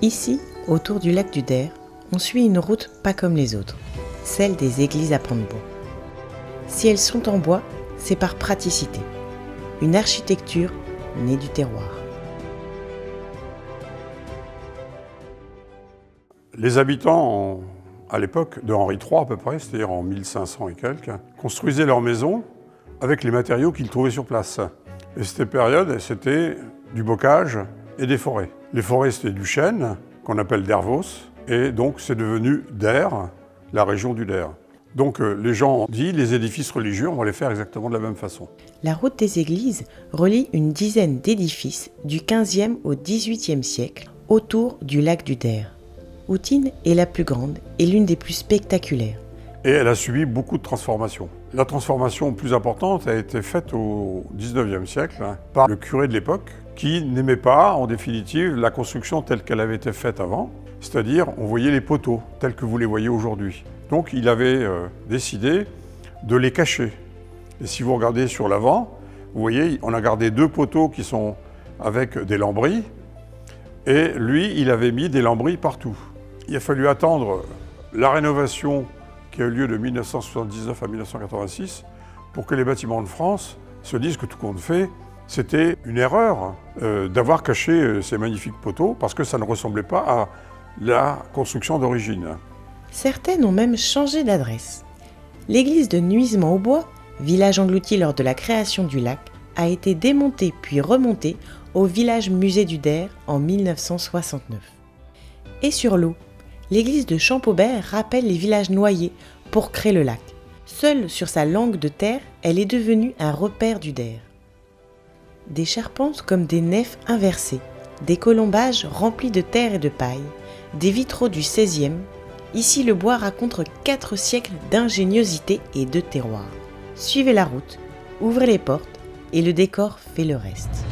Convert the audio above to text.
Ici, autour du lac du Der, on suit une route pas comme les autres, celle des églises à pans de bois. Si elles sont en bois, c'est par praticité, une architecture née du terroir. Les habitants, à l'époque de Henri III à peu près, c'est-à-dire en 1500 et quelques, construisaient leurs maisons avec les matériaux qu'ils trouvaient sur place. Et cette période, c'était du bocage et des forêts. Les forêts, c'était du chêne, qu'on appelle d'Hervos, et donc c'est devenu Der, la région du Der. Donc les gens ont dit, les édifices religieux, on va les faire exactement de la même façon. La route des églises relie une dizaine d'édifices du XVe au XVIIIe siècle autour du lac du Der. Outine est la plus grande et l'une des plus spectaculaires. Et elle a subi beaucoup de transformations. La transformation plus importante a été faite au XIXe siècle par le curé de l'époque qui n'aimait pas, en définitive, la construction telle qu'elle avait été faite avant. C'est-à-dire, on voyait les poteaux tels que vous les voyez aujourd'hui. Donc il avait décidé de les cacher. Et si vous regardez sur l'avant, vous voyez, on a gardé 2 poteaux qui sont avec des lambris. Et lui, il avait mis des lambris partout. Il a fallu attendre la rénovation qui a eu lieu de 1979 à 1986 pour que les bâtiments de France se disent que tout compte fait, c'était une erreur d'avoir caché ces magnifiques poteaux parce que ça ne ressemblait pas à la construction d'origine. Certaines ont même changé d'adresse. L'église de Nuisement-au-Bois, village englouti lors de la création du lac, a été démontée puis remontée au village musée du Der en 1969. Et sur l'eau, l'église de Champaubert rappelle les villages noyés pour créer le lac. Seule sur sa langue de terre, elle est devenue un repère du Der. Des charpentes comme des nefs inversées, des colombages remplis de terre et de paille, des vitraux du XVIe. Ici, le bois raconte 4 siècles d'ingéniosité et de terroir. Suivez la route, ouvrez les portes et le décor fait le reste.